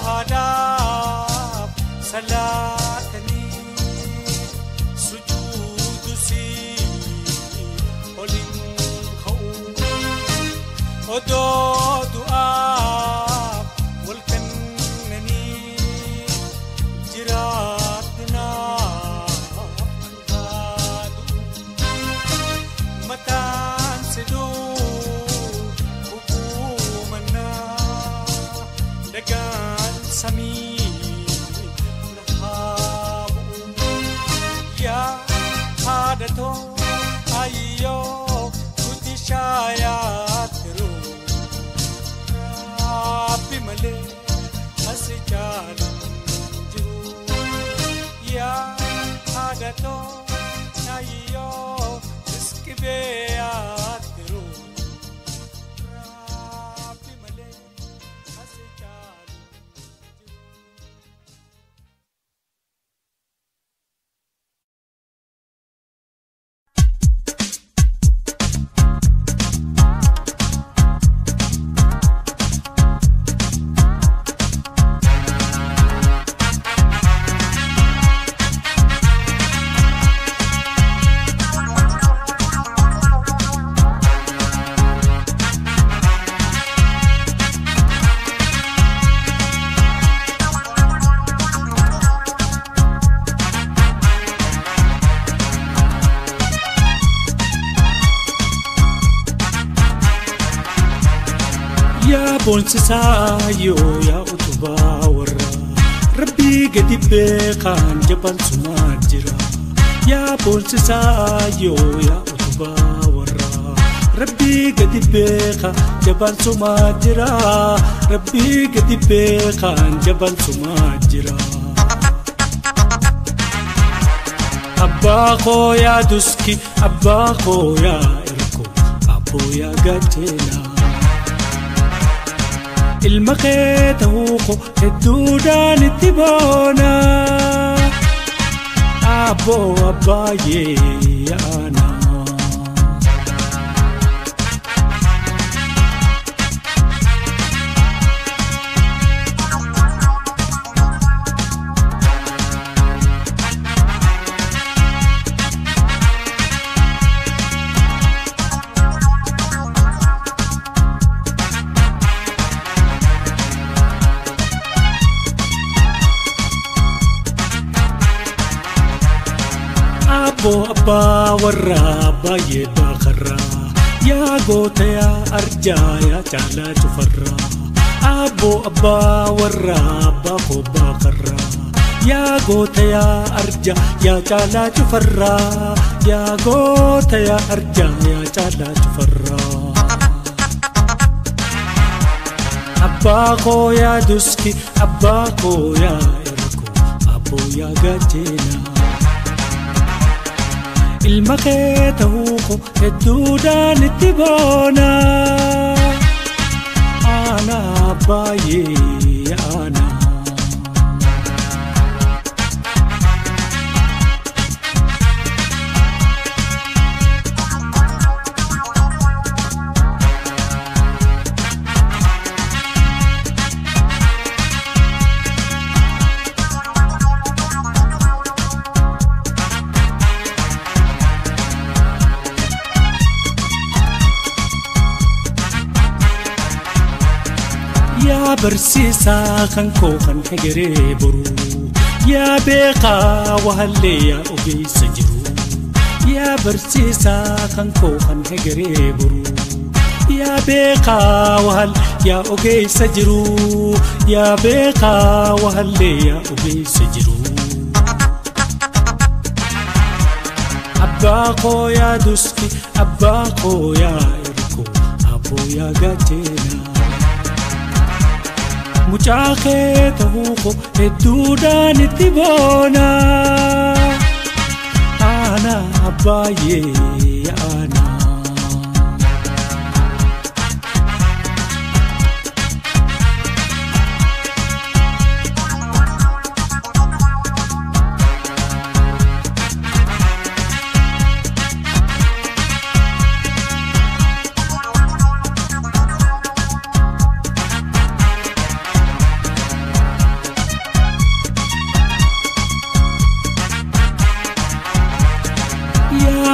هداب صلاتني سجود سي قلن خوف دعاء والكنني جراتنا أنغادو متان سدو حكومنا دقان سمي نهاو يا هادتو أيو كنت شايات بملي أسجال جو يا هادتو نايو اسكبيات رو بملي أسجال يا بونسايو يا أتوبا ورا ربي قد بيقان جبل سماجرا يا بونسايو يا أتوبا ورا ربي قد بيقان جبل سماجرا ربي قد بيقان جبل سماجرا أباكو يا دوسكي أباكو يا إركو أبو يا قتنا المقيت هوقو الدودان التبونا أبو أبايي أنا أبو أبا ورا باي باخرا يا قوت يا أرجا يا تعالى تفرا أبو أبا ورا باخو باخرا يا قوت يا أرجا يا تعالى تفرا يا قوت يا أرجا يا تعالى تفرا أباكو يا دوسكي أباكو يا إركو أبو يا قاتينا المقيت هوقو الدودان التبونا أنا بايي أنا يا برسيسا خنكو خن حجري برو يا بيقا وهاللي يا أبي سجرو يا برسيسا خنكو خن حجري برو يا بيقا وهال يا أبي سجرو يا بيقا وهاللي يا أبي سجرو أباكو يا دوسكي أباكو يا إركو أبو يا قاتينا مجاكيت هوقو الدودان التبونا أنا أبايي أنا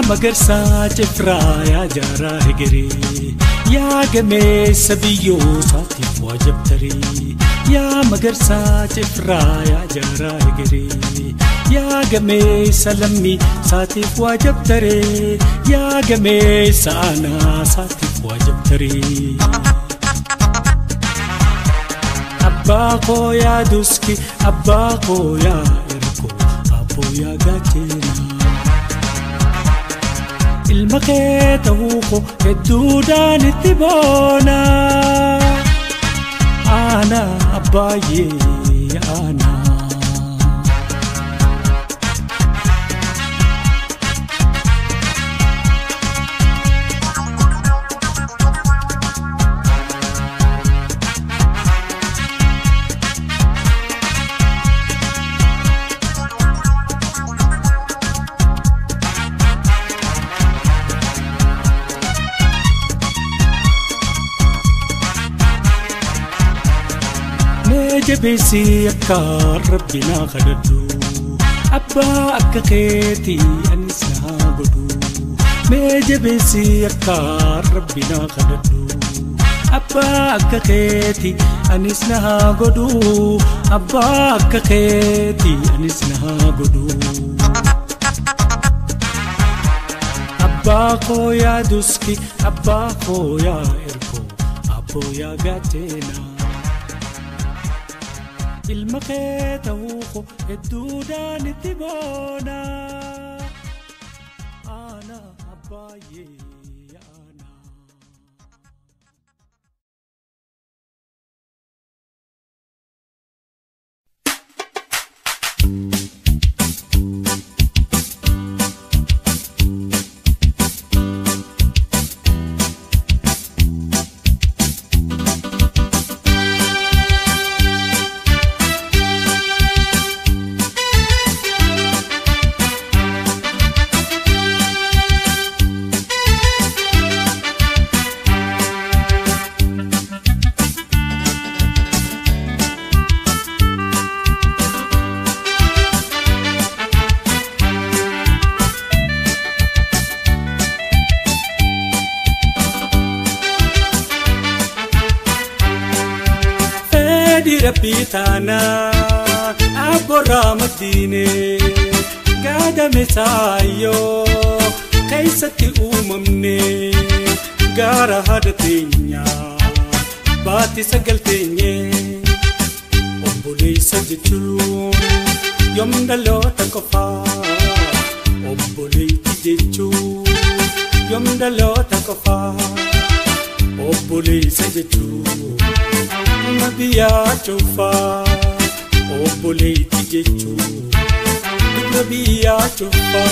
magarsaa cifraa yaa jaaraa hegeree yaa gameessa biyyoo saatiif waajabtarii yaa magarsaa cifraa yaa jaaraa hegeree yaa gameessa lammii saatiif waajabtaree yaa gameessa aanaa saatiif waajabtarii abbaa koo yaa duski abbaa koo yaa erko abboo yaa gaacheenaa ilma kee ta'uu koo hedduudhaan itti boona aanaa abbaayyee aanaa جبسي أكار ربنا خددو أبا أكاكيتي أنسنا قدو ما جبسي أكار ربنا خددو أبا أكاكيتي أنسنا قدو أبا أكاكيتي أنسنا قدو أبا كو يا دوسكي أبا كو يا إركو أبو يا غاتينا ilma kee ta'uu koo hedduudhaan itti boona aanaa abbaayyee aanaa. ربي تانا أبو رامديني قادة مسايو كيستي أممني قارة هادتينيا باتي سقلتيني أبولي سجتشو يوم دلو تكفا أبولي تجتشو يوم دلو تكفا أبولي سجتشو Nabiya chufa obboleti jechu Nabiya chufa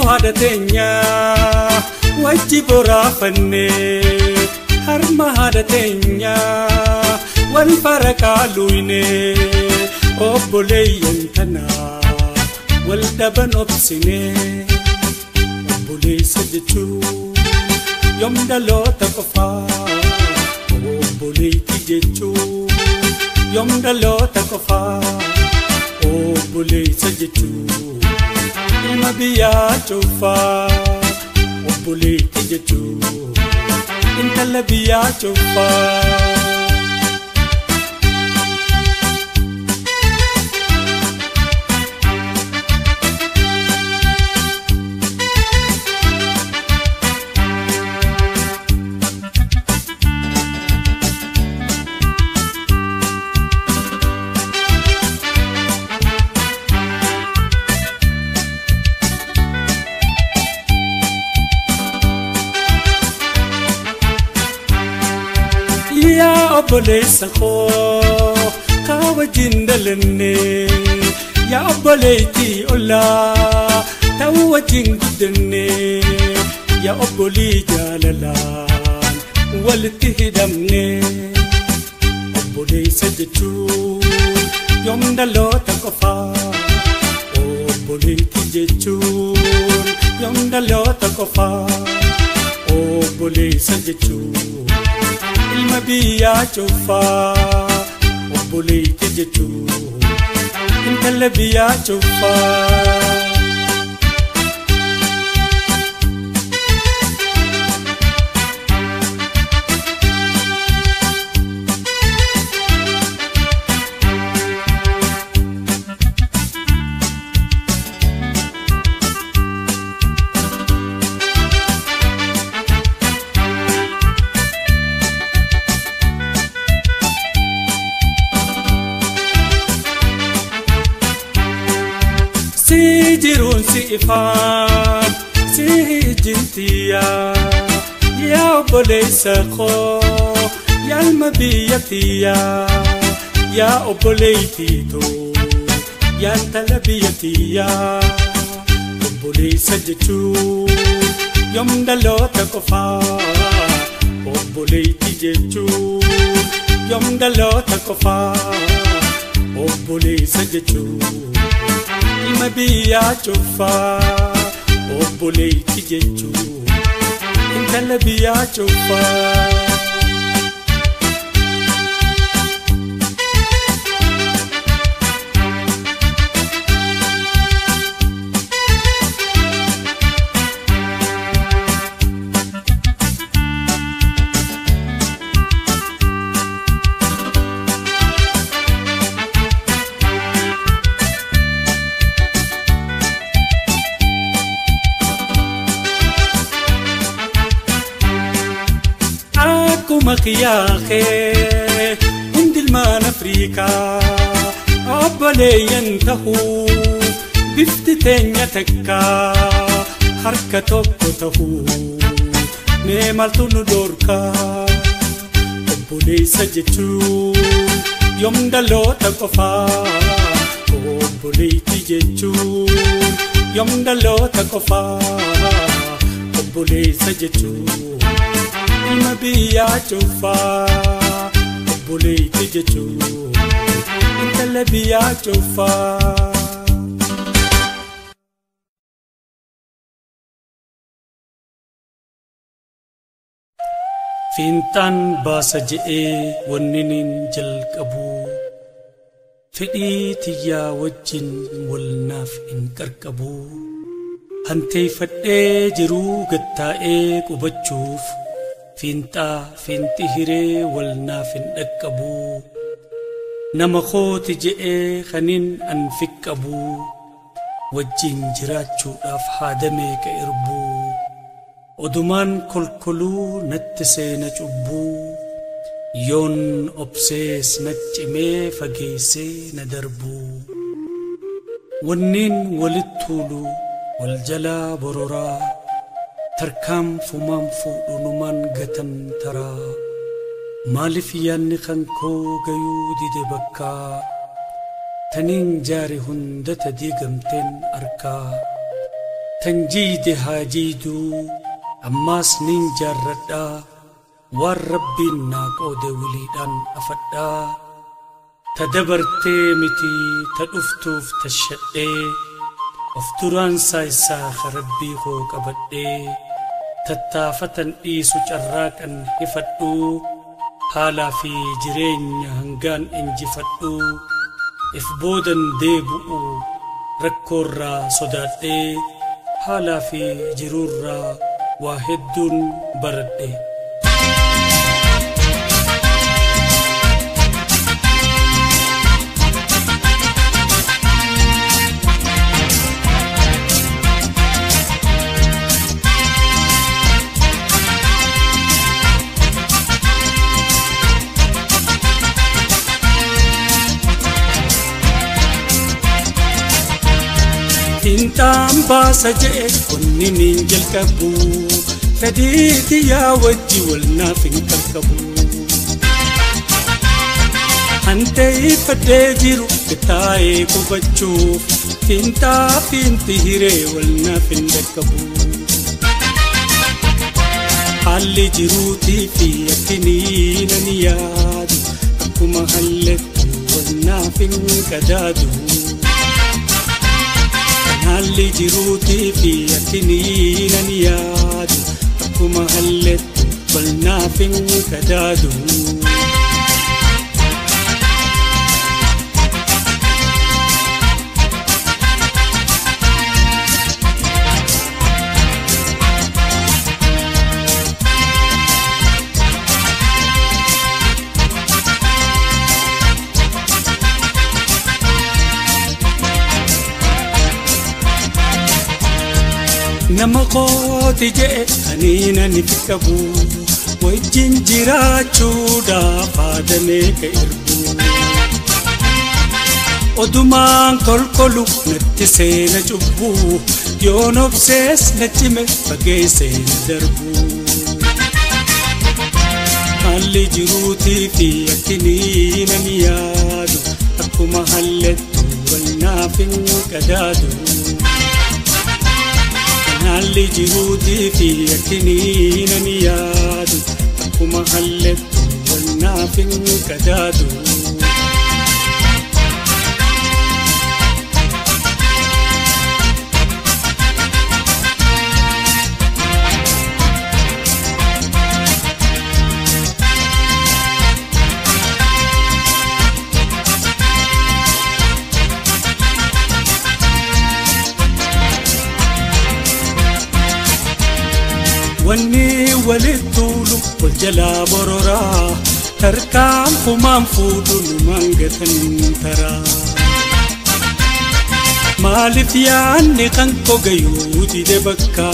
hadatenya wajibu rafane harma hadatenya wal farakaluine obboleyan tana wal daban obsine obbole sajju yom dalo takofa obbole tijechu yom dalo takofa obbole sajju Nabiya chufa obboleti jechu intala biya chufa يا أبوليس خو كاوجين دلني يا أبوليتي أولا تو وجين قدني يا أبولي جاللان والتهدمني أبولي سجتون يوم دلو تكفى أبولي تجتون يوم دلو تكفى أبولي سجتون المبيا شوفا أبولي تجتون انت اللي بيا شوفا سيجرون سيفان سيجنتيا يا أبولي سخو يا المبيتيا يا أبولي تيتو يا انتلبيتيا أبولي سجتو يوم دلو تكفى أبولي تيجتو يوم دلو تكفى أبولي سجتو المبيا شوفا أبولي تجتو انت اللي بيا شوفا مخياخي عند المان أفريقيا أبولي ينتهو بفتتين يتكا حركة تهو نيمالتو ندوركا أبولي سجتو يوم دلو تكفا أبولي تجتو يوم دلو تكفا أبولي سجتو المبيا شوفا أبولي تجتو انت اللي بيا شوفا فينتان باسجئي وننين جلقبو فدي تيا وجن والناف انكركبو هنتي فدي جرو قطائي قبتشوف فينتي هيري والنافن أكبو نمخوت جئي خنين أنفك أبو وجين جراتشو أف حادمي كإربو ودمان كلكلو نتسي نجبو يون أبسيس نجمي فقيسي ندربو ونين ولدتولو والجلا برورا تركام فمام فودونمان غتن ترى مالف ياني خنكو غيودي دبكا تنين جاري هندت ديغمتن أركا تنجيد هاجيدو أماس نين جاردا والربي ناقو دوليدان أفدا تدبرتي متي تدفتوف تشدي أفتران سايسا خربي خو كبدي تتافتن إيسو جراكن هفتو حالا في جرين هنغان انجفتو إفبودن ديبو ركورا صداتي حالا في جرورا واحدن بردي Intaan baasa jee kunni nin jalqabu fedhiiti yaa wajji wal naaf hin qaqqabu. Antei fadejiru kitae kubachuf Finta finti hire walna findakabu Halli jiruti fi yakini naniyadu Akuma halletu walna finkadadu Halli jiruti fi yakini naniyadu Akuma halletu walna finkadadu Nama kooti jee aniina ni fikabu wajjin jiraachuudhaaf faadamee ka irbu odumaan kolkolu natti seena cubbuu yoon obsees na cime fageessee na darbu haalli jiruutii fi akkinii nan yaadu akkuma hallettu walnaaf hin qadaadu Halli jiruuti fi yakini naniyadu Akkuma hallettu walnaaf hin qadaadu Wanni walittulu waljala borora tarkaan kumaan fuudhu numaan gatan taraa Maaliif yaanni kan kogayuu dide bakka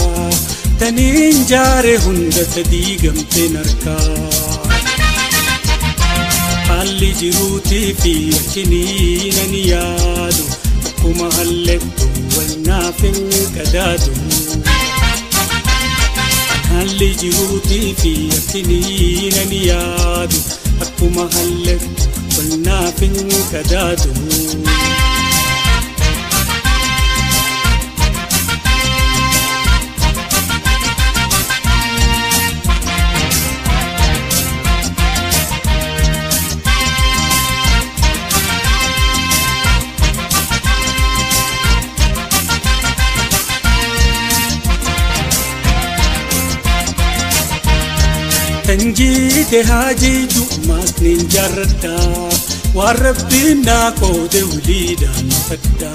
taniin jaare hunda tadii gamteen harkaa Haalli jiruutii fi yakkinii nan yaadu Akkuma hallettu walnaaf hin qadaadu Halli jiruutii fi yakkinii nan yaadu Akkuma hallettu walnaaf hin qadaadu Tanjide hajitu masnin jarda Warabbina kode ulidan fadda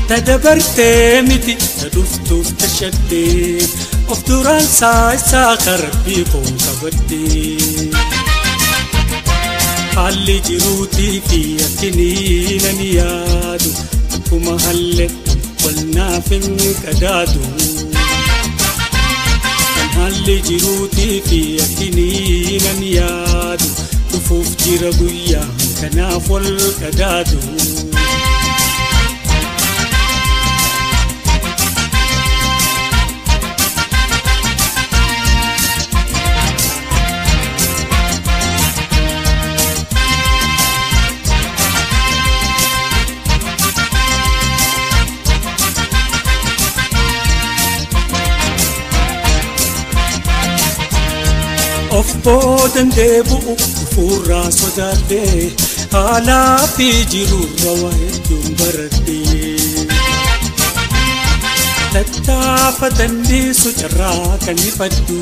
Tadabarte miti taduftuf tashadde Of duran saisa karabbi ko kabadde Halli jiruutii fi yakkinii nan yaadu Akkuma hallettu walnaaf hin qadaadu Halli jiruutii fi yakkinii nan yaadu Dhufuuf jira guyyaa kanaaf wal qadaadu Of boodan deebu'u dhufuurraa sodaadhee haalaa fi jiruurra waa hedduun baradhee Tattaafatan dhiisu carraa kan ifadhu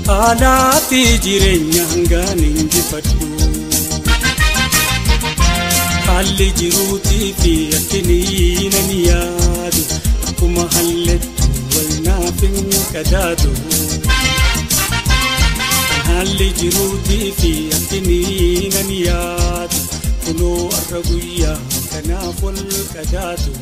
haalaa fi jireenya hangaan injifadhu Haalli jiruutii fi yakkinii nan yaadu Akkuma hallettu walnaaf hin qadaadu Halli jiruutii fi yakkinii nan yaadu Kunoo arra guyyaa kanaaf wal qadaadu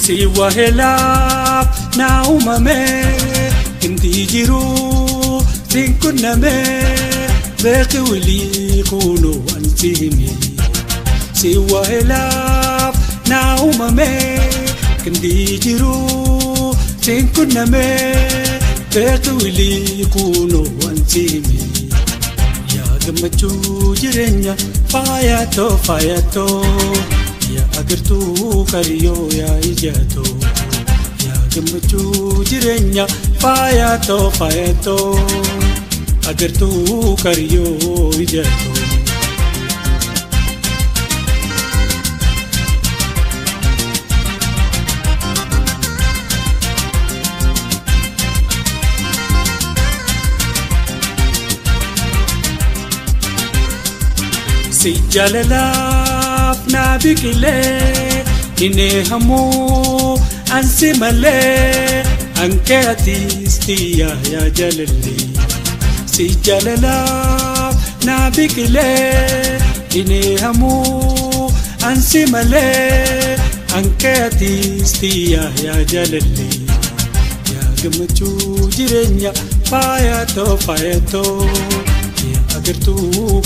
siwa helaf na umame hindi jiru tinkuname beki wili kuno antimi siwa helaf na umame hindi jiru tinkuname beki wili kuno antimi ya gamachu jirenya fayato ya agartu kariyo ya ijato ya gamachu jirenya fayato agartu kariyo ijato si jalalaf na bikile ine hamu ansi male anke atistiya ya jalali si jalalaf na bikile ine hamu ansi male anke atistiya ya jalali ya gamachu jirenya fayato agartu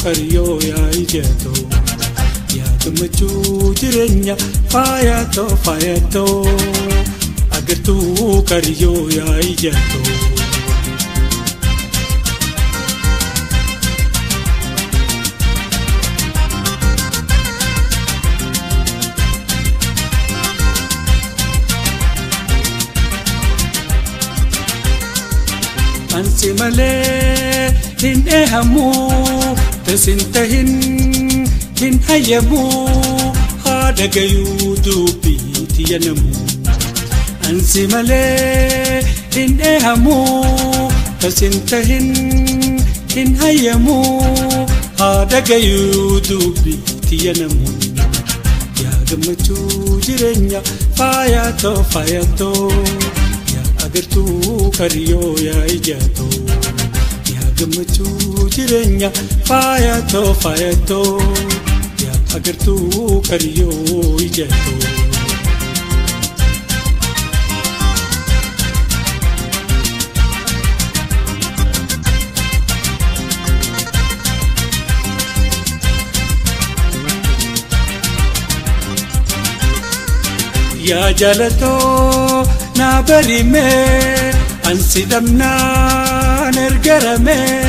kariyo ya ijato ya gamachu jirenya fayato agartu kariyo ya ijato ansi male hin ehamu tasintahin hin hayamu hada gayudu bitiyanamu ansi male hin ehamu tasintahin hin hayamu hada gayudu bitiyanamu ya gamachu jirenya fayato ya agartu kariyo ya ijato gamachu jirenya fayato ya agartu kariyo ijato ya jalato na barime ansidamna nergarame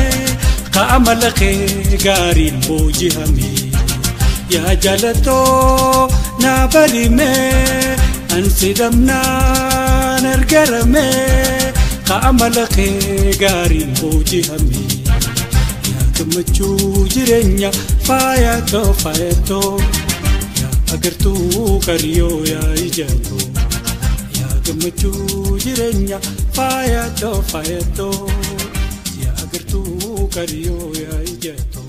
قامل خيغارين موجهمي يا جلتو نابرمي انسدمنا نرقرمي قامل خيغارين موجهمي يا كمچو جرنيا فاياتو يا اگرتو كريو يا اجاتو يا كمچو جرنيا فاياتو agartu kariyo ya ijato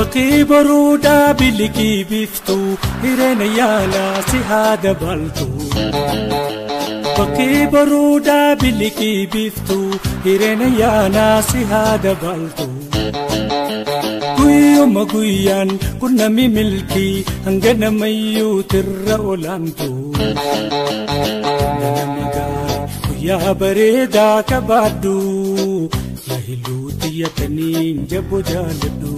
بقي برودا بلكي بيفتو هيرين يالا سهاد بالتو بقي برودا بلكي بيفتو هيرين يالا سهاد بالتو كيوم كيان كنا ملكي هنجنا ميو ترى أولانتو يا بريدا كبادو يا هلوتي يا تنين جبو جالدو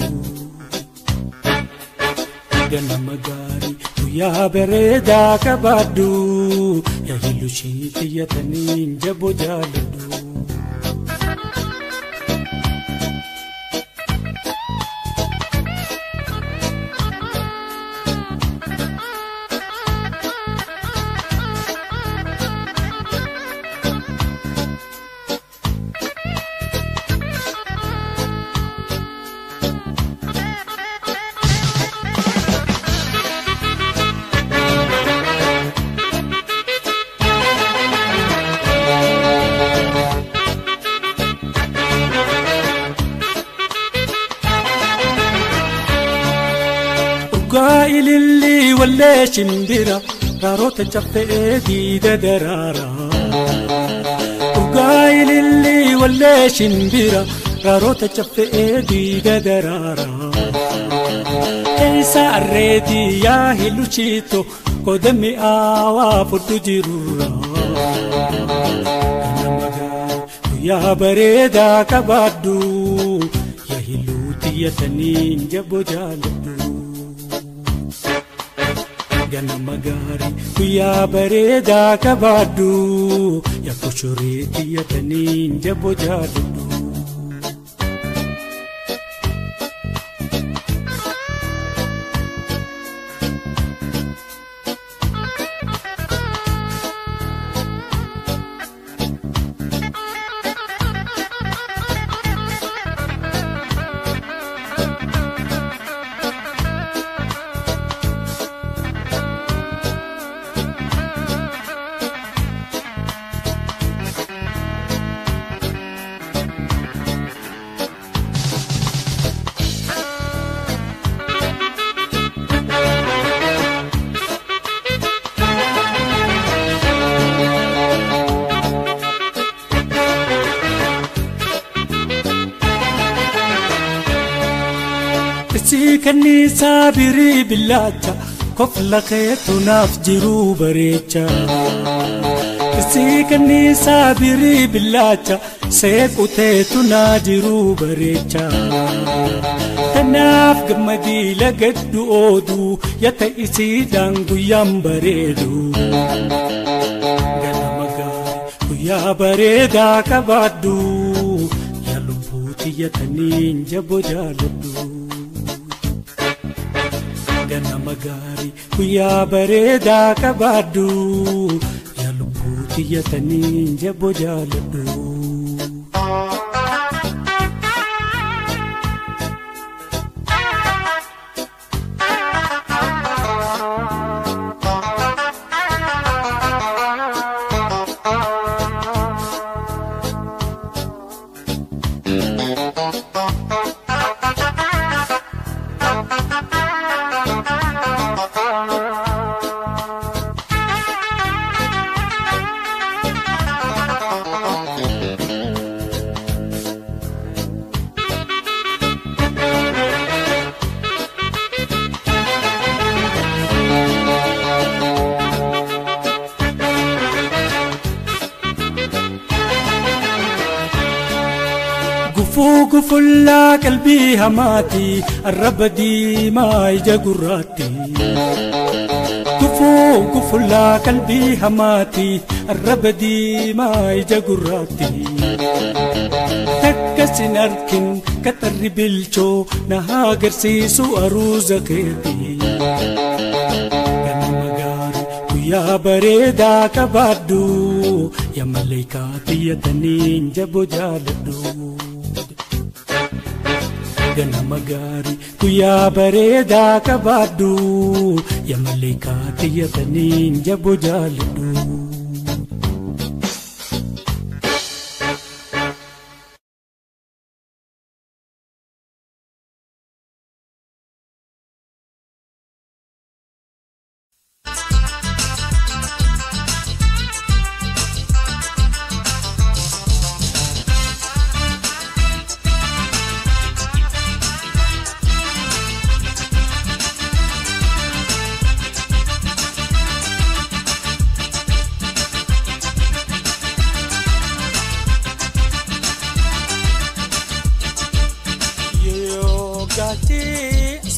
nama gari ya bereda kabadu ya hilushi ya tanin jabo jaladu ولا شمبرة راروت جفة ديدة درارة وقايل اللي ولا شمبرة راروت جفة ديدة درارة كيسا الريدي يا هلو شيتو قدمي آوا فرتو جرورا يا بريدا كبادو يا هلو تيتنين جبو جالدو Gana magari kuya bareda kabadu ya kushuriti ya tanin jabo jadu كني سابري باللاجة كفل خيط نافجرو بريجة كني سابري باللاجة سيكو تيتو ناجرو بريجة تناف قمدي لقد أودو يتأسي دانغو يامبريدو غانا مغاري ويا بريدا كبادو يا لبوتي يتنين جبو جالدو Gana magari kuya bareda kabadu ya lubuti ya tanin jabo jaladu فوق فلا قلبي هماتي الرب دي ما يجا قراتي فوق فلا قلبي هماتي الرب دي ما يجا قراتي تكسن أركن كتر بلشو نها قرسيسو أروز خيتي كان مغاري ويا بريدا كبادو يا ملكاتي يتنين جبو جالدو Gana magari kuya bareda kabadu ya malikati ya tanin jabo jaladu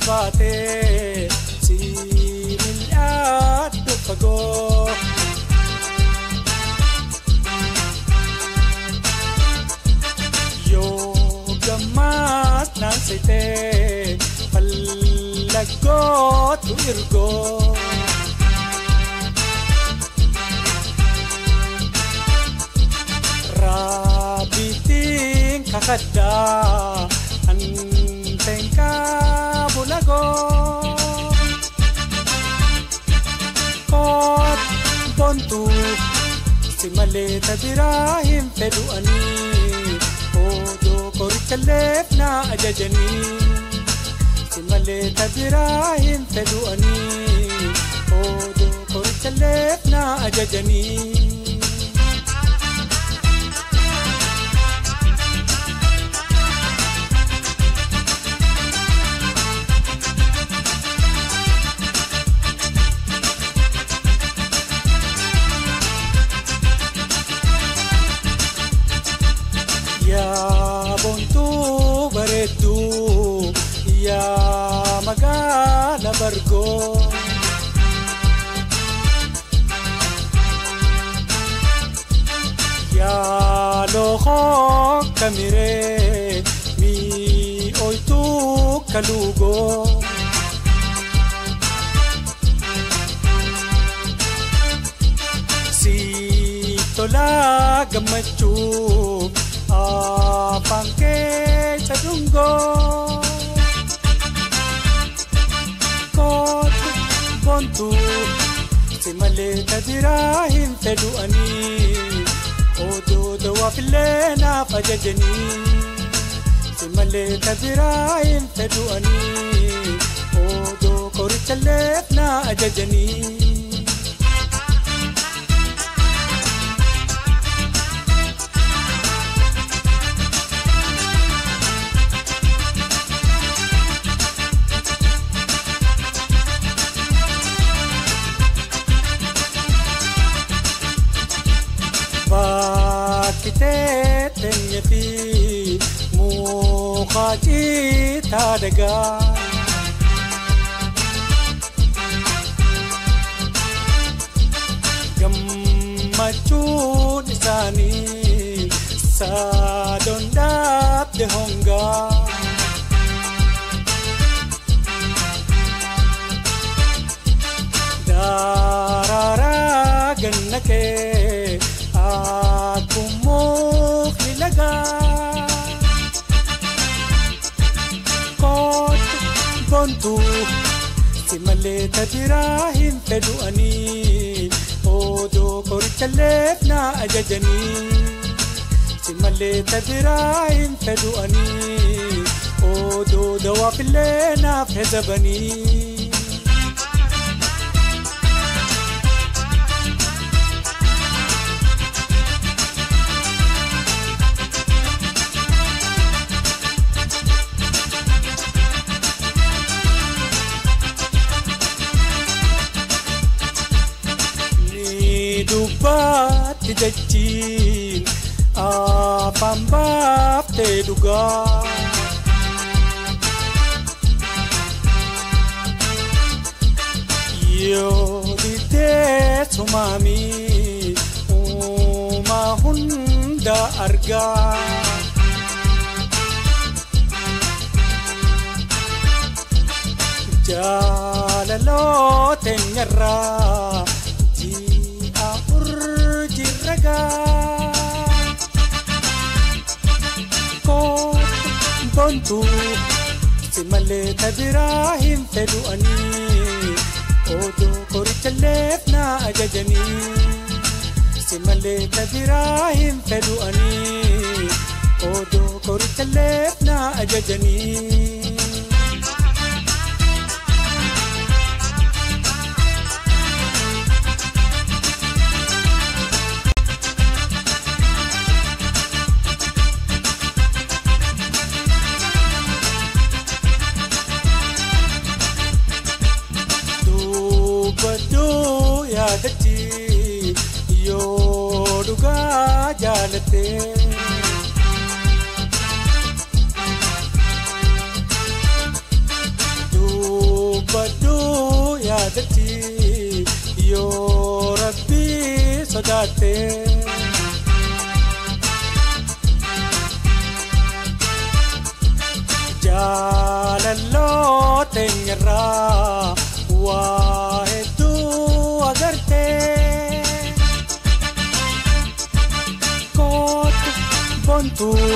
Spate si miliardo pagò Yo gamat nan sete palagot irgo Rabiting kakada anteng kabulago Kot bontu si maleta dirahim peduani Odo korichalef na ajajani si maleta dirahim peduani odoo qorichalleef na ajajanii. Yaa boontuu bareedduu yaa magaala bargoo yaa lookoo kamiree mi'ooytuu kaluugoo si tolaa gammachuu afaan keessa dhungoo kootu boontuu si malee tajiraa hin fedhu'anii odoo dawaafillee naaf ajajanii si malee tajiraa hin fedhu'anii odoo qorichalleef na ajajanii. Bakkitee teenyeefi muka citaa dhagaa gammachuun isaanii saadoon dhaabde hongaa daraaraa ganna kee akkummoo filagaa kootu boontuu si malee tajiraa hin fedhu'anii odoo qorichalleef na ajajanii si malee tajiraa hin fedhu'anii odoo dawaafillee naaf hezabanii. Dubbaatti jechiin afaan baaftee dhugaa yoo didee sumaamii uumaa hunda argaa jaalaloo teenyarraa jirragaa kootu boontuu si malee tajiraa hin fedhu'anii odoo qorichalleef na ajajanii si malee tajiraa hin fedhu'anii odoo qorichalleef na ajajanii. Baduu yaadatti yoo dhugaa jaalattee dubbaduu yaadatti yoo rabbii sodaattee jaalalloo teenyarraa waa hedduu agartee kootu boontuu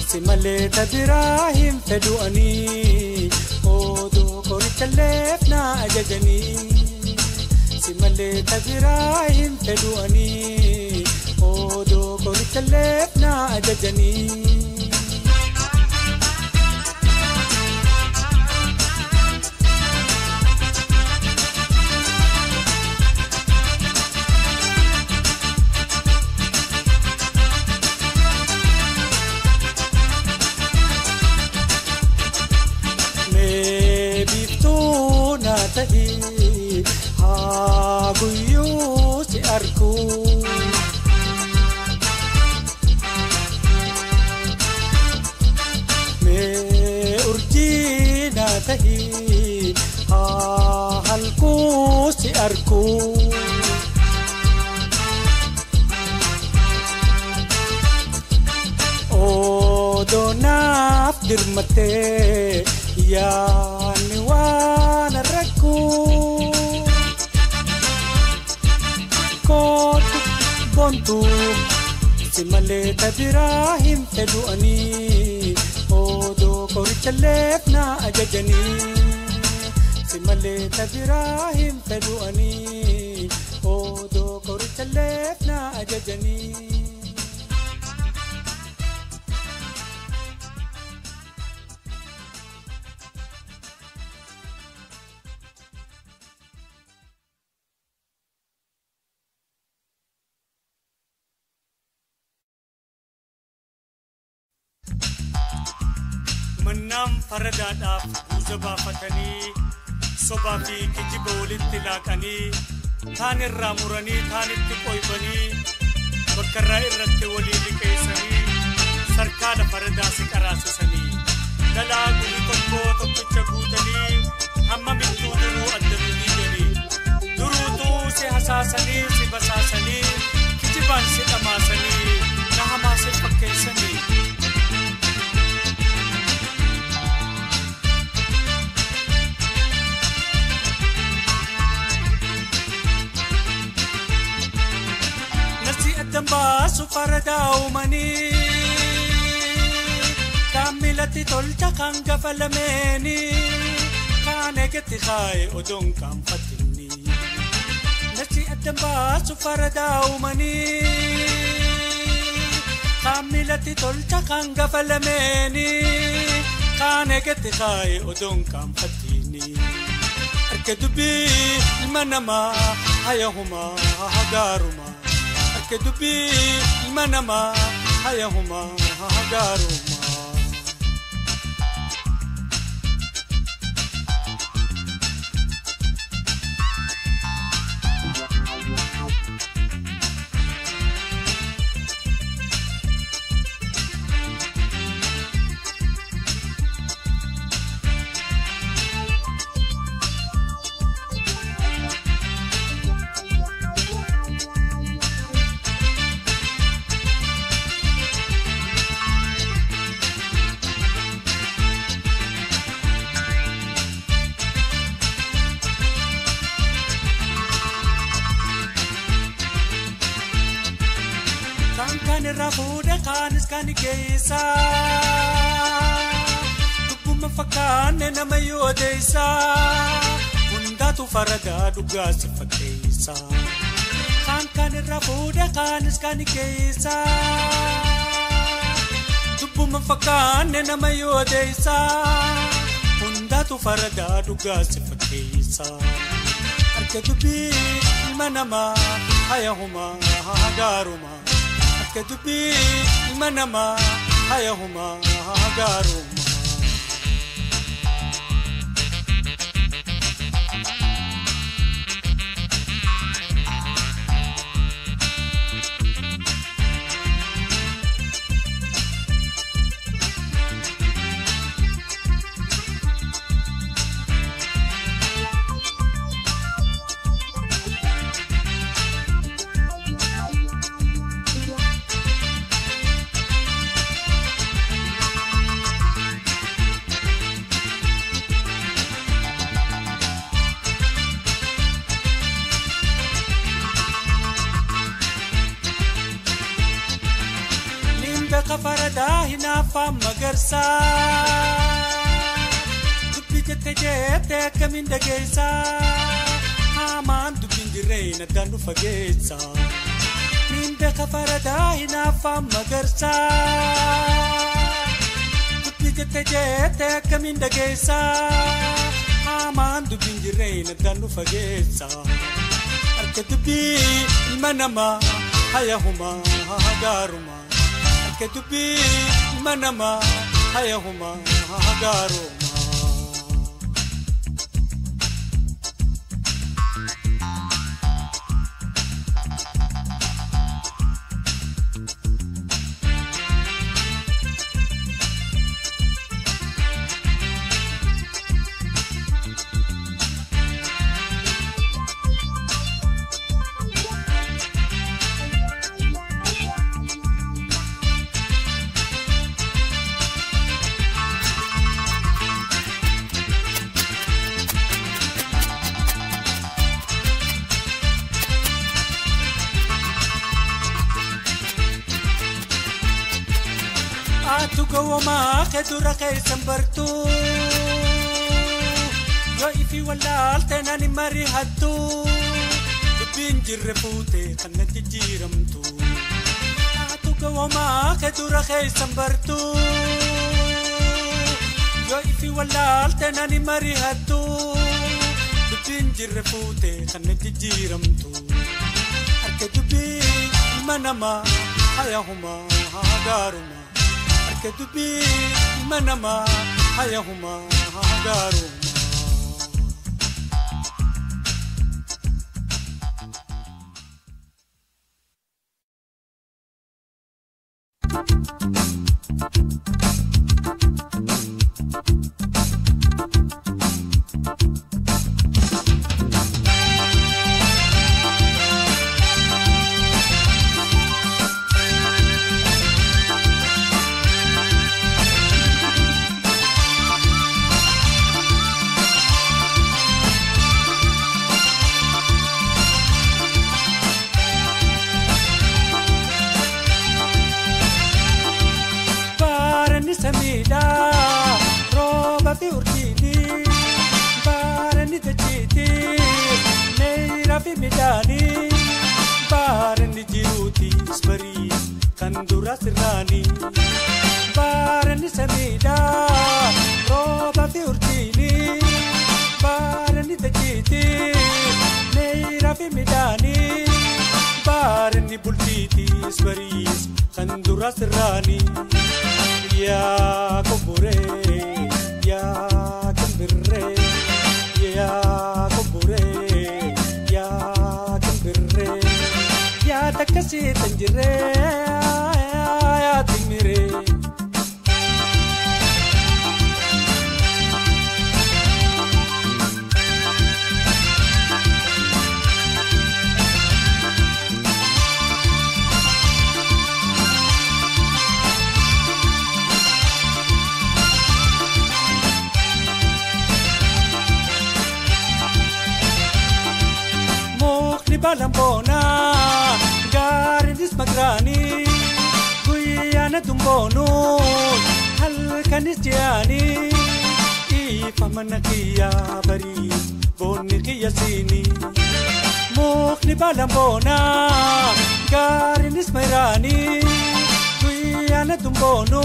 si malee tajiraa hin fedhu'anii odoo qorichalleef na ajajanii si malee tajiraa hin fedhu'anii odoo qorichalleef na ajajanii. guyyuu si argu mee urjiina tahi halkuu si argu odonaaf dirmatee yaani waan rakku kootu bontu si malee tabiraa hin fedhu'anii odoo qorichaleef na ajajanii si malee tabiraa hin fedhu'anii odoo qorichaleef na ajajanii. Mannam faradaadhaaf buuza baafatanii sobaa fi kijiba walitti laaqanii taan irraa muranii taan itti qoybanii bakka irraa irratti walii liqeessanii sarkaadha faradaa si qaraasisanii dhalaa gurri tokkicha guutanii hamma mittuu duruu addanu diiganii duruutuu si hasaasanii si basaasanii kijibaan si dhamaasanii na hamaa si fakkeessanii. Dambaasu faradaa uumanii kaamilatti tolcha kan gafalameeni kaan eegetti kaaye odoon kaanfatinni nachi dambaasu faradaa uumanii kaamilatti tolcha kan gafalameeni kaan eegetti kaaye odoon kaanfatinni arke dubbii ilma namaa hayahumaa hagaarumaa. Kedubi manama hayahuma hagaruma Rafuda kanis kani keessa dubbuma fakkaanne nama yoo deessa hundaatu faradaa dhugaa si fakkeessa kan rafuda kanis kani keessa dubbuma fakkaanne nama yoo deessa hundaatu faradaa dhugaa si fakkeessa arke dubbii ilma namaa hayahuma hagaaruma. Kedubi manama hayahuma hagaruma. Farada hinafa magarsa dubbi jette kamin dageessa hamaan dubbin jirreena dandu fageessa ninda farada hinafa magarsa dubbi jette kamin dageessa hamaan dubbin jirreena dandu fageessa arke dubbi ilma namaa hayahuma hagaruma. Kedubi manama hayahuma hagaruma. أتوقع ما خدورة كيسن برتو يويفي ولا التناني مري هاتو بنجر فوتي خلنا تجيرمتو أتوقع ما خدورة كيسن برتو يويفي ولا التناني مري هاتو بنجر فوتي خلنا تجيرمتو أركدبي منما هياهما هاغارما أركدبي منما هياهما هاغارما Samida, roba fi urtini, barani tajiti, neira fi midani, barani jiruti spari, kandura sirani, barani samida, roba fi urtini, barani tajiti, neira fi midani, barani bultiti spari, kandura sirani. يا كبري يا كبري يا كبري يا كبري يا تكسي تنجري يا تميري Balambona, garidis magrani, guyana tumbono, halkanis jiani, ifamanakia bari, bonikia sini. Mukni balambona, garidis magrani, guyana tumbono,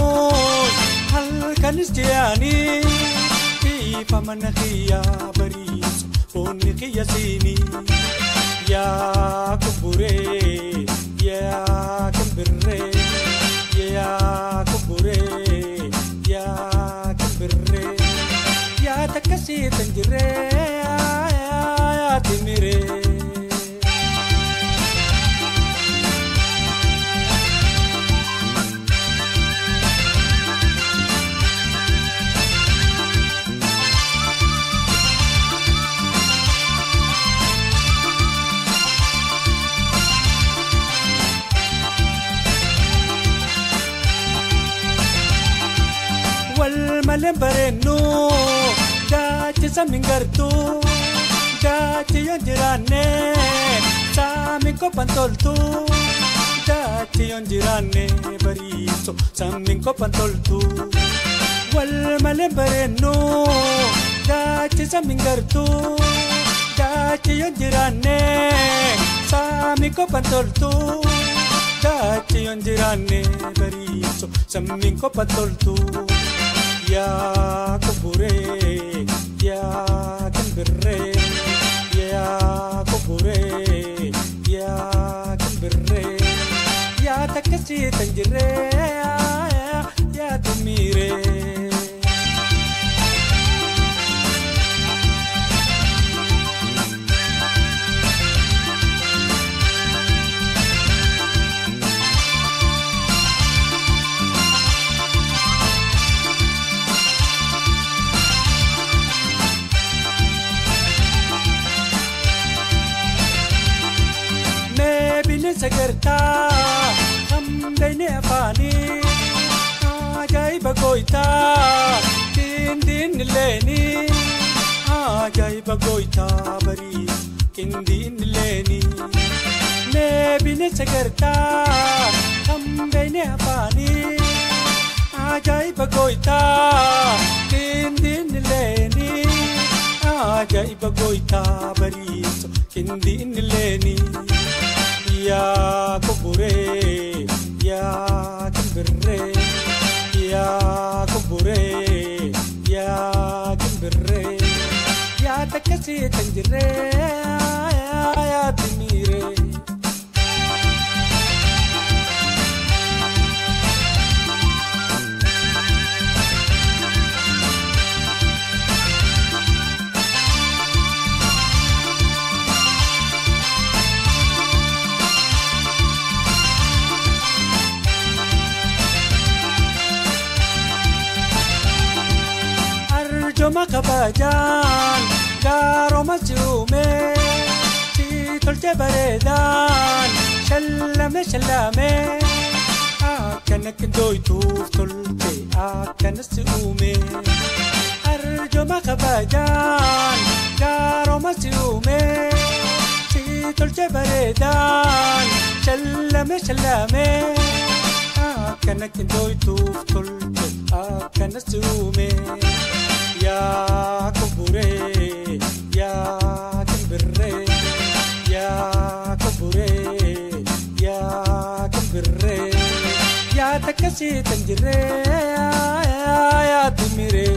halkanis jiani, ifamanakia bari, bonikia sini. يا كبري يا كبري يا كبري يا كبري يا تكسي تنجري يا تميري والملم برنو جاتي سامينغرتو جاتي ينجراني سامينكو بانتولتو جاتي ينجراني بريسو سامينكو بانتولتو والملم برنو جاتي سامينغرتو جاتي ينجراني سامينكو بانتولتو جاتي ينجراني بريسو سامينكو بانتولتو يا كبري يا كبري يا كبري يا كبري يا تكسي تنجري يا تميري سكرتا هم بيني أفاني عجايب قويتا دين دين ليني عجايب قويتا بري كن دين ليني نبي نسكرتا هم بيني أفاني goita kindin leni ajaiba goita bariso kindin leni ya kubure ya kimbere ya kubure ya kimbere ya takasi tanjire ya timire makabajan garo majume si tolche baredan shallame akanak doy tuf tolche akanas ume arjo makabajan garo majume si tolche baredan shallame akanak doy tuf tolche akanas ume ya kubure ya kimbere ya kubure ya kimbere ya takasi tanjire ya timire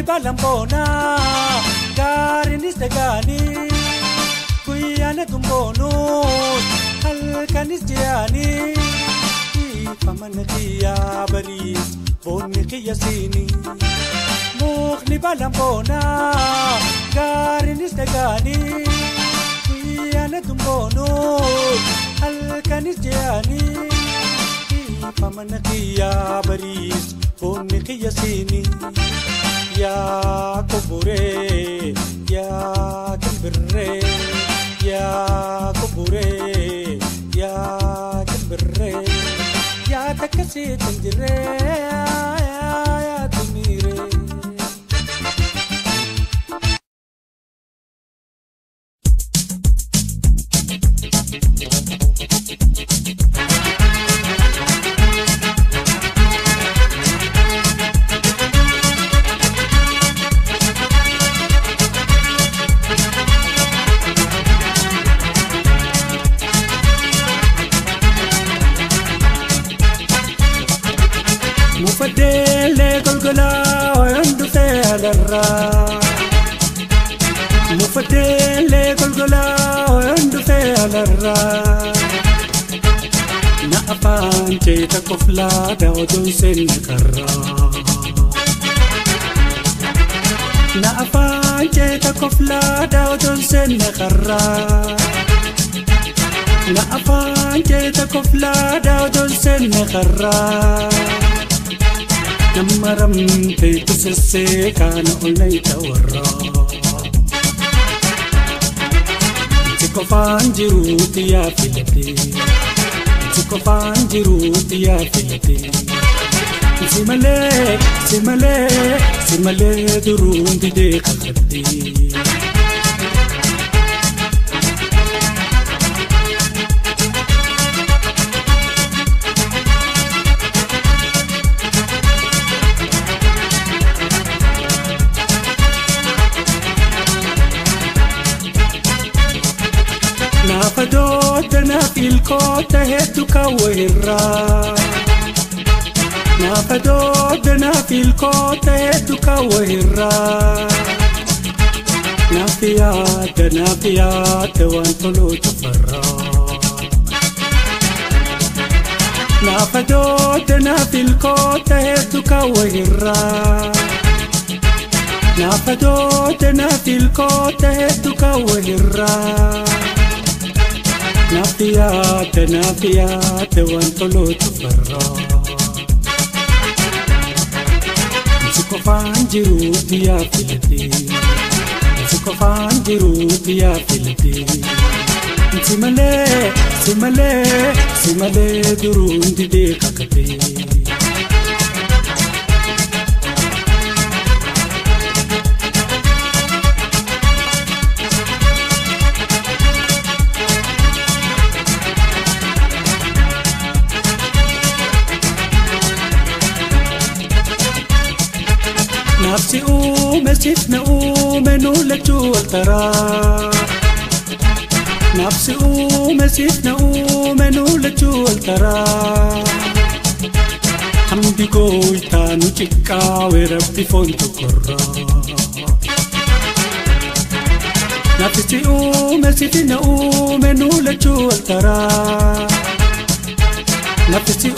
Balambona garinis dagani kuyana tumbonus halkanis jiani pamanatiya baris bonni qiyasini mukhni balambona garinis dagani kuyana tumbonus halkanis jiani pamanatiya baris bonni qiyasini ya kubure ya kimbere ya kubure ya kimbere ya takasi tanjire ya timire مفدل قلقلا وعنده فعل مفدل قلقلا وعنده فعل نقفان جيتا كفلا داودون سن كرا نقفان جيتا كفلا داودون سن كرا نقفان جيتا كفلا داودون سن كرا نمرم تيتسسي كان أوليت ورا تكفان جروتي يا فيلتي تكفان جروتي يا فيلتي سمالي سمالي سمالي درون دي دي خلدي نافدودنا في الكوتا هدو كويرا نافدودنا في الكوتا هدو كويرا نافيات وانتلو تفرا نافدودنا في الكوتا هدو كويرا نافدودنا في الكوتا هدو كويرا نافيات وانتلو تفرا مسكو فانجرو يا فيلتي مسكو qofaan jiruuti yaa filatee si malee duruun didee kakatee. نفسي سيفنا نولجو الترى نفسي سيفنا نولجو الترى حمدي قوي تانو جيكا وربي فونتو كرا نفسي سيفنا نولجو الترى نفسي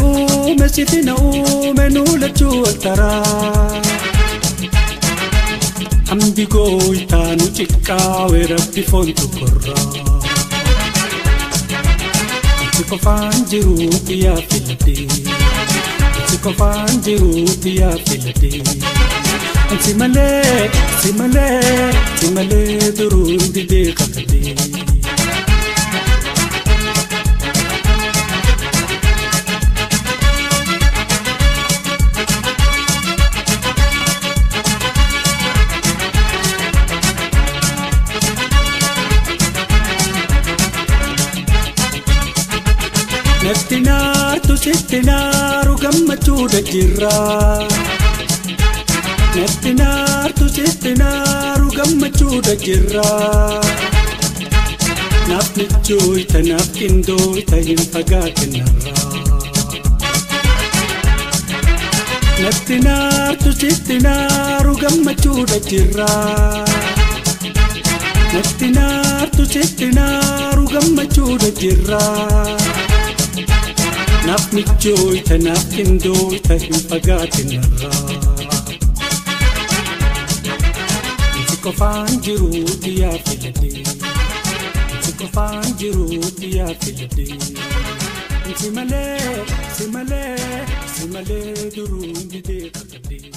سيفنا نولجو الترى حمدي قوي تانو جيكا وربي فونتو كرا قفان جروتي يا فلتي قفان جروتي يا فلتي سمالي درون دي قتلي نتنار تستنار وقمتو دجرا نتنار تستنار وقمتو دجرا نفنجوي تنفكندوي تهم فقات النرا نتنار تستنار وقمتو دجرا نتنار تستنار وقمتو دجرا نفني جوي تنافكن دوي تهم فقات النرا انتكو فان جروتي يا فلدي انتكو فان جروتي يا فلدي سمالي درون دي قتلي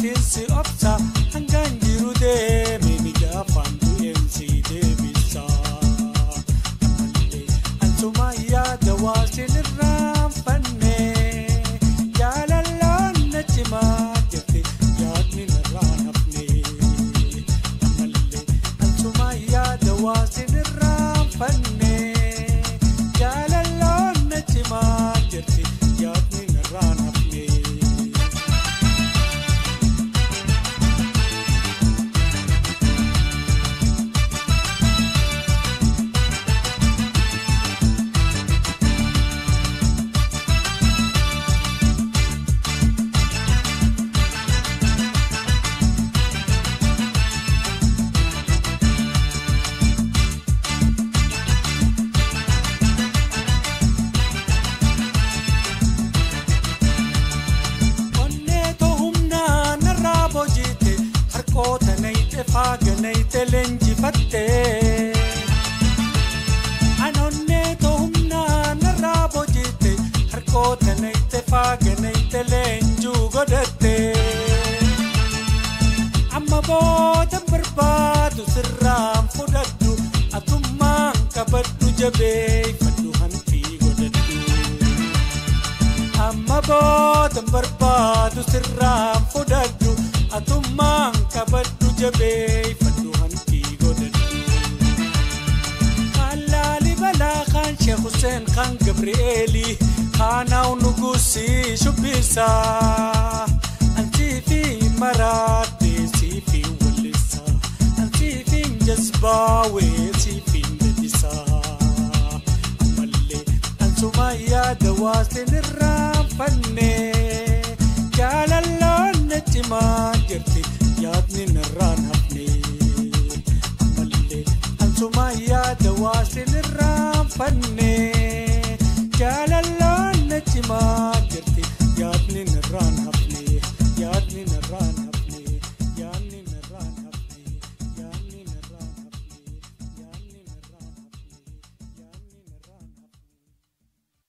tinsi opsa hangan jiru deemi ni gaafaan du'eensi deebisa amalle ansuma yaada waasin irraanfanne jaalalloon na cimaa jirti yaadni narraan hafne amalle ansuma yaada waasin irraanfanne jaalalloon na cimaa jirti yaadni narraan hafne Faganayte lenjifatte anonne tohumna narabo jite harkoota nayte faganayte lenju godatte amma booda barbaadu sirraan fudhadhu atummaan qabadhu jabee fadhu hantii godhadhu amma booda barbaadu sirraan fudhadhu atummaan qabadhu jabee fadhu hantii godhadhu Khalali balaa Khan Sheekh Hussein Khan Gabrieli Khanaaw Nugusi Shubbisa antii fi maraatee sii fi wallisa antii fi jazbaawee sii fi dadisa ammallee ansuma yaada waasin irraanfanne jaalalloon na cimaa jirti yaadni narraan hafne amalle ansuma yaada waasin irraanfanne jaalalloon na cimaa jirti yaadni narraan hafne yaadni narraan hafne yaadni narraan hafne yaadni narraan hafne yaadni narraan hafne yaadni narraan hafne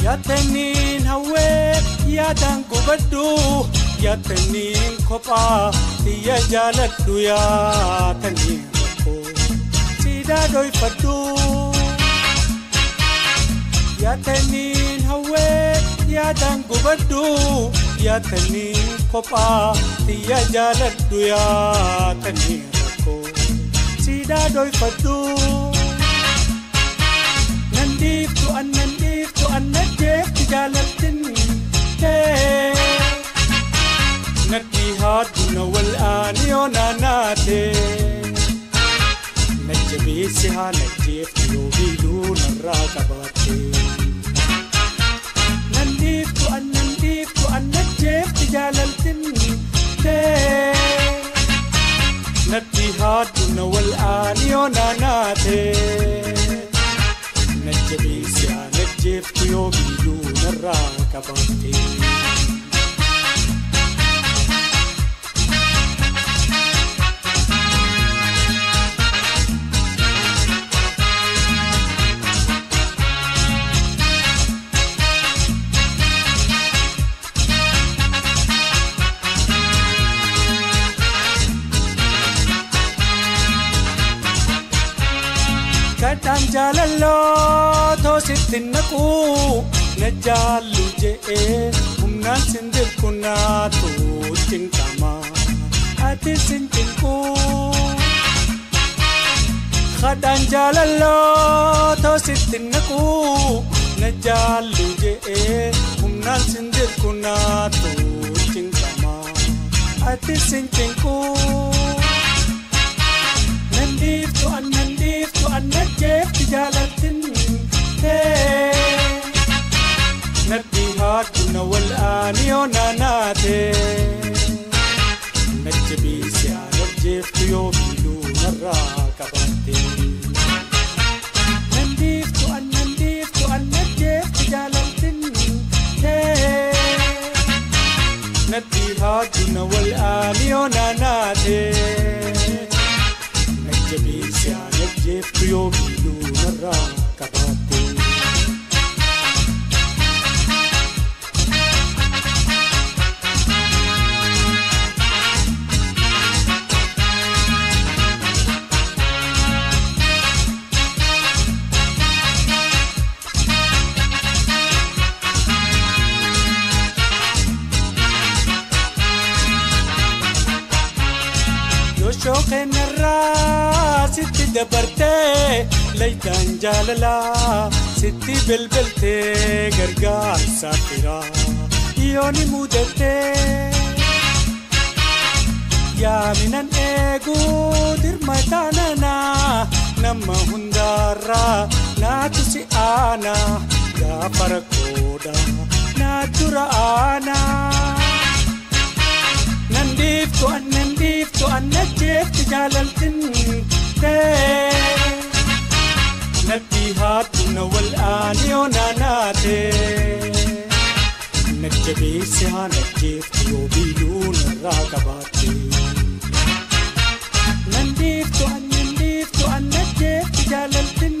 Yaataniin hawwee yaadaan gubadhu yaataniin kophaa xiyya jaaladhu yaataniin rakkoo siidaa dhoyfadhu yaataniin hawwee yaadaan gubadhu yaataniin kophaa xiyya jaaladhu yaataniin rakkoo siidaa dhoyfadhu Nandiftu annajjeefti jaalaltin tee Naddi haaduna wal'aani yoo naanaate Najjabeessi haa najjeefti yoo biiluu narraa qabaatte Nandiftu annajjeefti jaalaltin tee Naddi haaduna wal'aani yoo naanaate Najjabeessi haa najjeefti yoo biiluu narraa qabaatte Kadhaan jaalalloo toosittin naquu na jaallu je'ee humnaan sin dirqu naatu cinqama ati sin cinqu. Kadhaan jaalalloo toosittin naquu na jaallu je'ee humnaan sin dirqu naatu cinqama ati sin cinqu. Nandiftu annajjeefti jaalattin tee Naddi هاتنا والآن يوناناتي نجبي سيانة جيفت يومي لون الراكباتي ننديفتو أن نجيفت جالتن ندي هاتنا والآن يوناناتي نجبي سيانة جيفت يومي لون الراكباتي شوقنا الراس ستي دبرتي ليتان جاللا ستي بلبلتي قرقار سافرة يوني مودتي يا من ايقو دير ميتاننا نما هندارا ناتسي انا يا فرقودا ناتورا انا ننديفتو أن نجيفت جاللتن ندي هاتنا والآن يوناناتي نجبي سيها نجيفت يوبيلون الراقباتي ننديفتو أن نجيفت جاللتن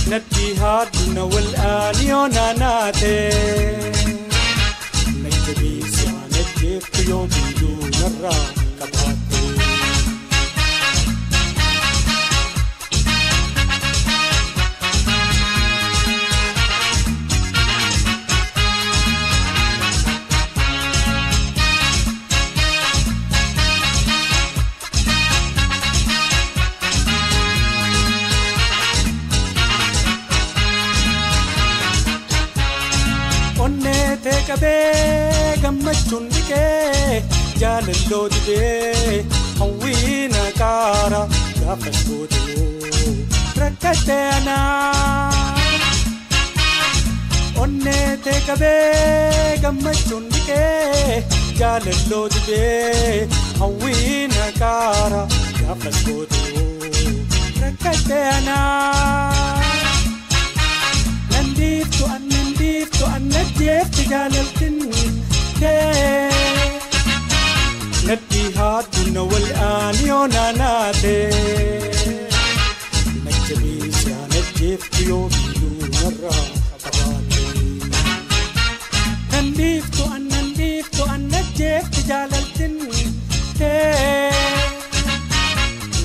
ندي هاتنا والآن يوناناتي نجبي سيها نجيفت يوبيلون الراقباتي كبي قمتشون بكي جال اللود بي هوينا كارا قافش بوديو ركتنا ونيت كبي قمتشون بكي جال اللود بي هوينا كارا قافش بوديو ركتنا ننديفتو أن نجيفت جاللتن ندي هاتنا والآن يوناناتي نجبي سيا نجيفت يوبيلون الراقباتي ننديفتو أن نجيفت جاللتن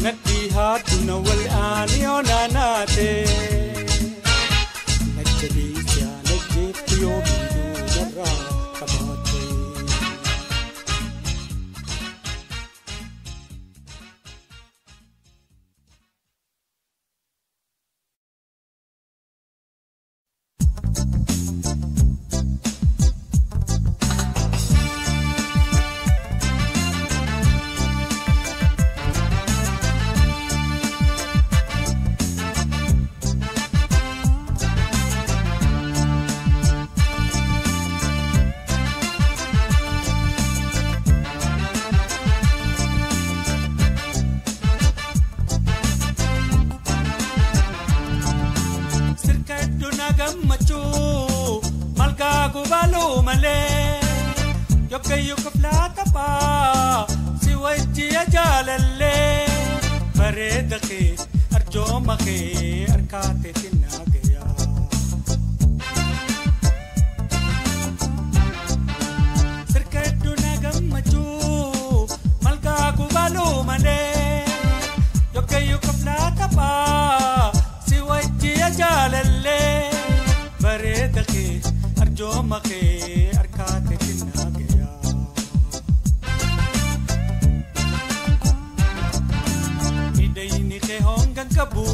ندي هاتنا والآن يوناناتي نجبي سيا نجيفت يوبيلون الراقباتي يوكي يوكفلا تبا سويتي يا جالالي فريدخي أرجو مخي أركاتي تناقيا سركتو نغمجو ملقاكو بالو مالي يوكي يوكفلا تبا سويتي يا جالالي فريدخي أرجو مخي أركاتي تناقيا honggang kabu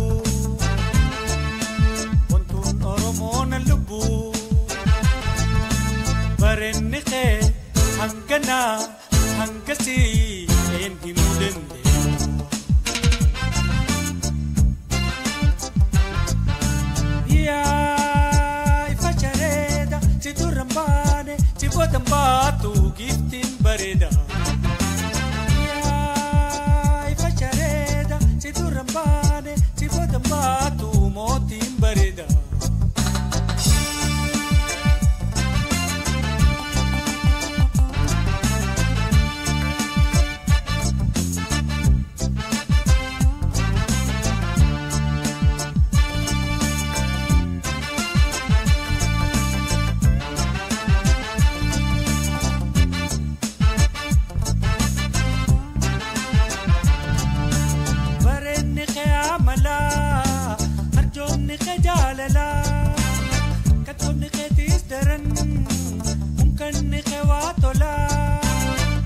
Pontun Oromo na lubu Barenike hangana hangasi Endi mudende Yeah baatu giftiin bareeda. Yaa ifa shareeda si duraan baane si boodan baatu mootiin bareeda.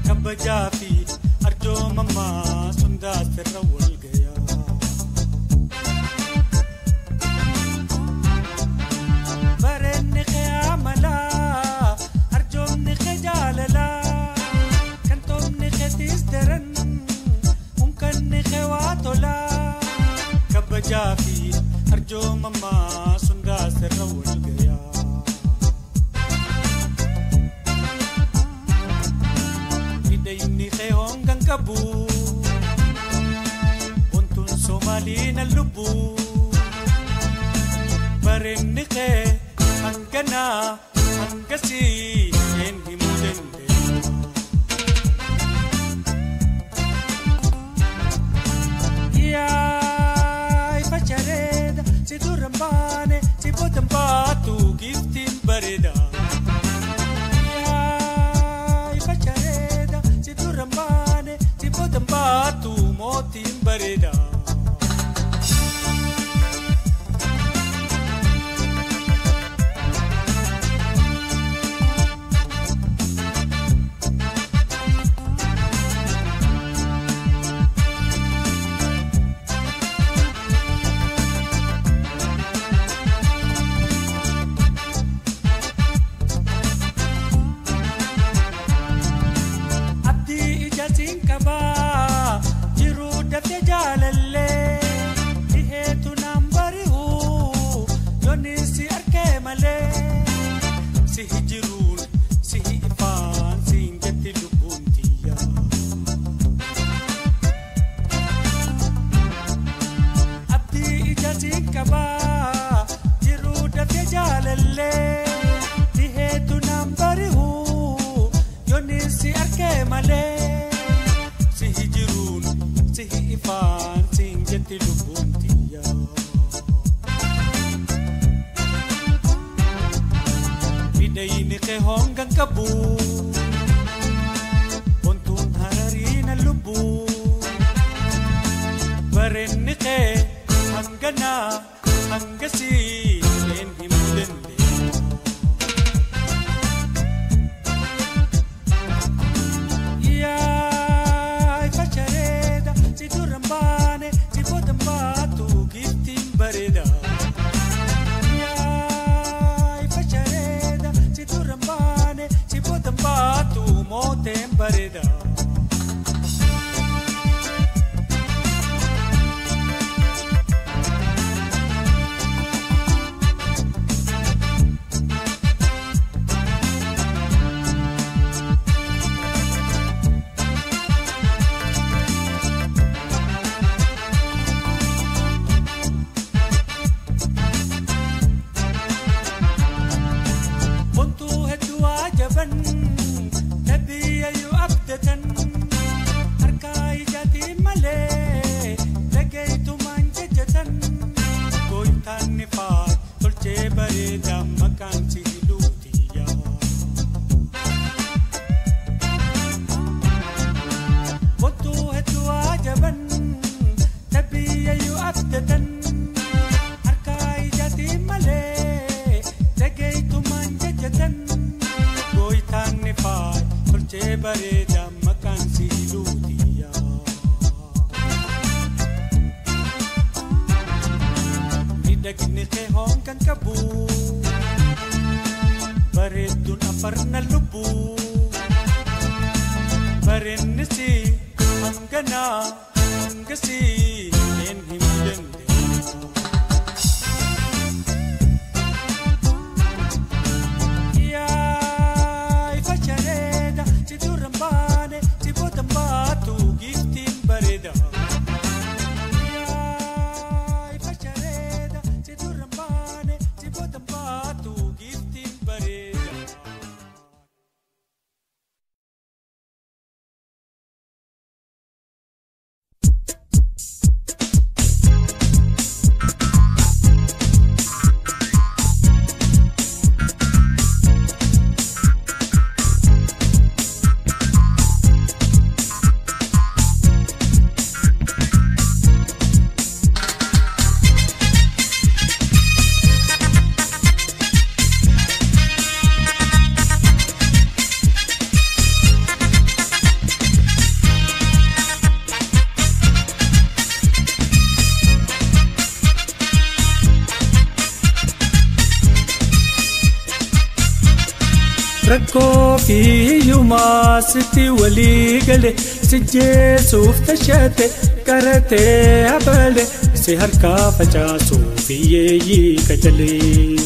Kabajafi arjo mama sunda sirra wal gaya. Barenne khayamala arjo ne khajalala kantom ne khatis daran unkan ne khawatola. Kabajafi arjo mama sunda sirra wal gaya. Ini khayong gang kabu Buntun Somali na lubu Barin ni khe Hangana Hangasi Hindi mo dende Iyay pachareda Si durambane Si potambatu Giftin bareda Rambane si potem batu motin bareda. Ini kehong gang kabu Buntun harari na lubu Baren ni ke Hanggana Hanggasi Hindi mo dende Iyay pachareda Si durambane Si potang batu Giftin bareda Si potem batu motem bareda. Nabi ayu abdatan harkai jati male lagaitu manjatan goitan nifat tolce bareda makan silutia Buntu hetu ajaban Nabi ayu abdatan harkai jati male lagaitu manjatan goitan nifat tolce bareda makan silutia Nidagin ni kehong kan kabu Baredun apar na lubu Baren ni si Hanggana Hanggasi En himdende Iyay pachareda rakkoo fi hiyyumaa sitti walii gale si jeesuuf tashaate qaratee habale si harkaa facaasuuf hiyyeeyyii qacalee.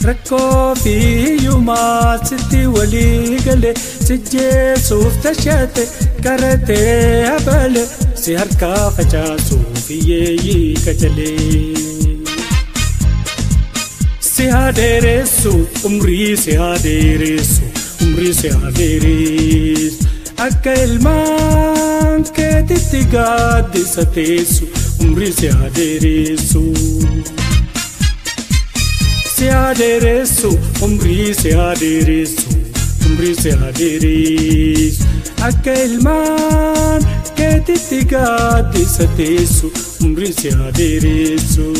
Rakkoo fi hiyyumaa sitti walii gale si jeesuuf tashaate qaratee habale si harkaa facaasuuf hiyyeeyyii qacalee. Si hadeeressu umrii si hadeeressu umrii si hadeeressu akka ilmaan keetitti gaaddisa teessu umrii si hadeeressu. Si hadeeressu umrii si hadeeressu umrii si hadeeressu akka ilmaan keetitti gaaddisa teessu umrii si hadeeressu.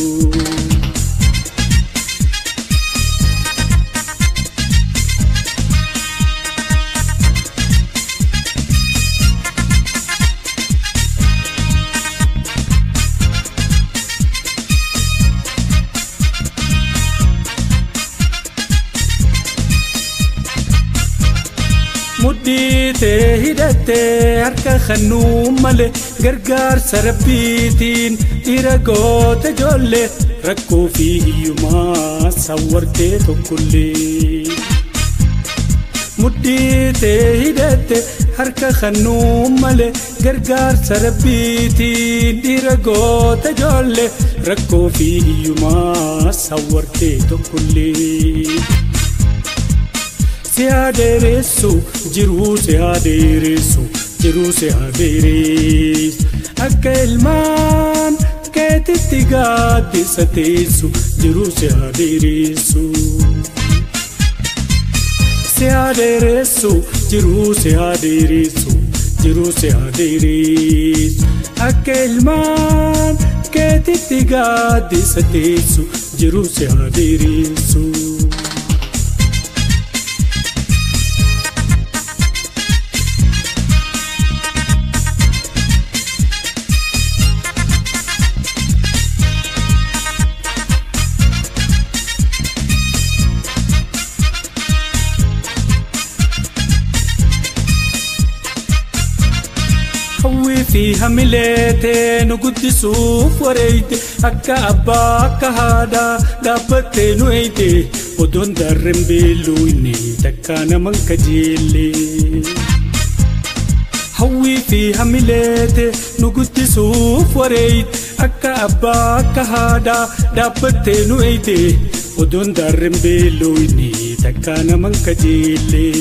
Muddiitee hidhattee harka khannuu malee gargaarsa rabbiitiin dhiira goota ijoollee rakkoo fi hiyyumaa sawwartee tokkollee. Muddiitee hidhattee harka khannuu malee gargaarsa rabbiitiin dhiira goota ijoollee rakkoo fi hiyyumaa sawwartee tokkollee. Si hadeeressu jiruu si hadeeressu jiruu si hadeeressu akka ilmaan keetitti gaaddisa teessu jiruu si hadeeressu. Si hadeeressu jiruu si hadeeressu jiruu si hadeeressu akka ilmaan keetitti gaaddisa teessu jiruu si hadeeressu. في هملته نقدسوف وريته أكا أبا أكا هادا دابته نويته ودون درم بلويني تكانا من كجيلي. هوي في هملته نقدسوف وريته أكا أبا أكا هادا دابته نويته ودون درم بلويني تكانا من كجيلي.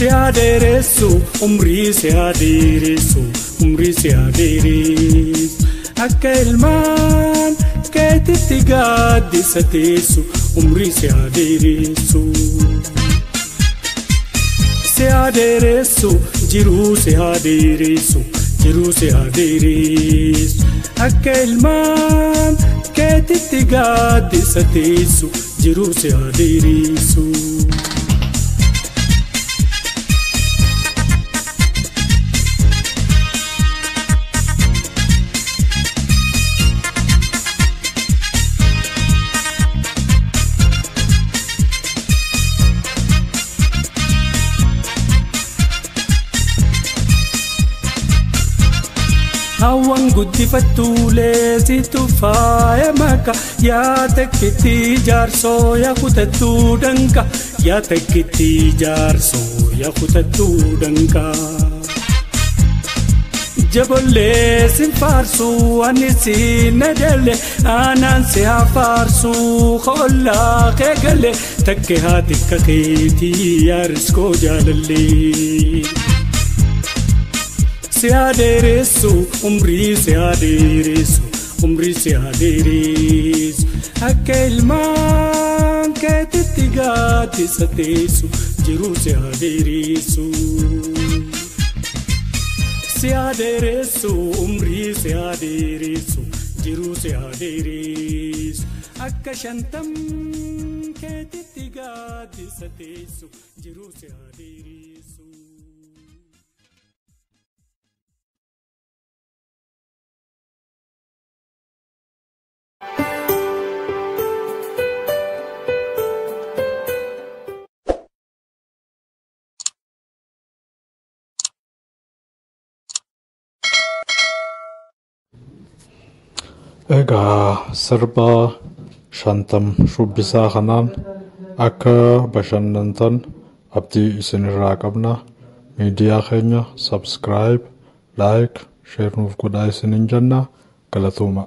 Si hadeeressu umrii si hadeeressu umrii si hadeeressu akka ilmaan keetitti gaaddisa teessu umrii si hadeeressu. Si hadeeressu jiruu si hadeeressu jiruu si hadeeressu akka ilmaan keetitti gaaddisa teessu jiruu si hadeeressu. Hawan guddifattuulee si tufaaya maka yaa takkitti jaarsoo yaa kutattuu danka yaa takkitti jaarsoo yaa kutattuu danka. Jabollee sin faarsuu ani si nadale aanaan si haa faarsuu hollaa kee galee takke haa tikka keetii yaa riskoo jaalallee. Si hadeeressu umrii si hadeeressu umrii si hadeeressu akka ilmaan keetitti gaaddisa teessu jiruu si hadeeressu. Si hadeeressu umrii si hadeeressu jiruu si hadeeressu akka shantam keetitti gaaddisa teessu jiruu si hadeeressu. Egaa sirba shantam shubbisaa kanaan akka bashannantan abdii isinirraa qabna. Miidiyaa keenya subscribe, like, share nuuf godhaa isinin jenna. Galatooma.